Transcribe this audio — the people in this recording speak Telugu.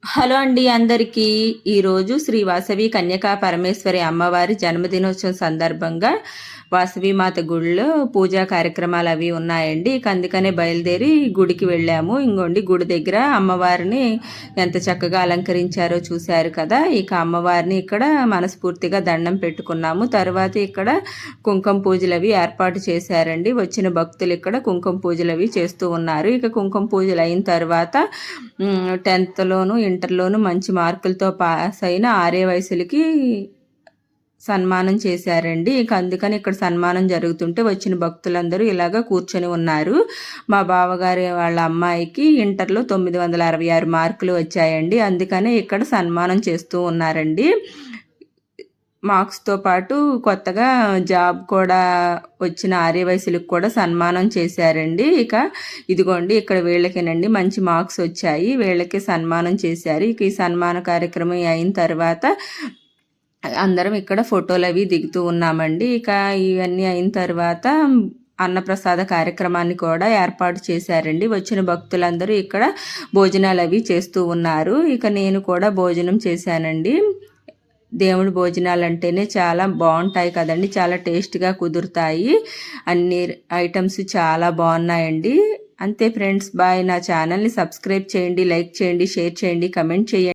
హలో అండి అందరికీ. ఈరోజు శ్రీ వాసవి కన్యకా పరమేశ్వరి అమ్మవారి జన్మదినోత్సవం సందర్భంగా వాసవి మాత గుడిలో పూజా కార్యక్రమాలు అవి ఉన్నాయండి. ఇక అందుకనే బయలుదేరి గుడికి వెళ్ళాము. ఇంకోండి గుడి దగ్గర అమ్మవారిని ఎంత చక్కగా అలంకరించారో చూశారు కదా. ఇక అమ్మవారిని ఇక్కడ మనస్ఫూర్తిగా దండం పెట్టుకున్నాము. తర్వాత ఇక్కడ కుంకుమ పూజలు అవి ఏర్పాటు చేశారండి. వచ్చిన భక్తులు ఇక్కడ కుంకుమ పూజలు అవి చేస్తూ ఉన్నారు. ఇక కుంకుమ పూజలు అయిన తర్వాత 10th ఇంటర్లోను మంచి మార్కులతో పాస్ అయిన ఆర్య వయసులకి సన్మానం చేశారండి. ఇక అందుకని ఇక్కడ సన్మానం జరుగుతుంటే వచ్చిన భక్తులందరూ ఇలాగ కూర్చొని ఉన్నారు. మా బావగారి వాళ్ళ అమ్మాయికి ఇంటర్లో 966 మార్కులు వచ్చాయండి. అందుకనే ఇక్కడ సన్మానం చేస్తూ ఉన్నారండి. మార్క్స్తో పాటు కొత్తగా జాబ్ కూడా వచ్చిన ఆర్యవయసులకు కూడా సన్మానం చేశారండి. ఇక ఇదిగోండి ఇక్కడ వీళ్ళకేనండి మంచి మార్క్స్ వచ్చాయి, వీళ్ళకి సన్మానం చేశారు. ఇక ఈ సన్మాన కార్యక్రమం అయిన తర్వాత అందరం ఇక్కడ ఫోటోలు అవి దిగుతూ ఉన్నామండి. ఇక ఇవన్నీ అయిన తర్వాత అన్నప్రసాద కార్యక్రమాన్ని కూడా ఏర్పాటు చేశారండి. వచ్చిన భక్తులందరూ ఇక్కడ భోజనాలు అవి చేస్తూ ఉన్నారు. ఇక నేను కూడా భోజనం చేశానండి. దేవుడి భోజనాలు అంటేనే చాలా బాగుంటాయి కదండి, చాలా టేస్ట్గా కుదురుతాయి. అన్ని ఐటమ్స్ చాలా బాగున్నాయండి. అంతే ఫ్రెండ్స్, బాయ్. నా ఛానల్ని సబ్స్క్రైబ్ చేయండి, లైక్ చేయండి, షేర్ చేయండి, కమెంట్ చేయండి.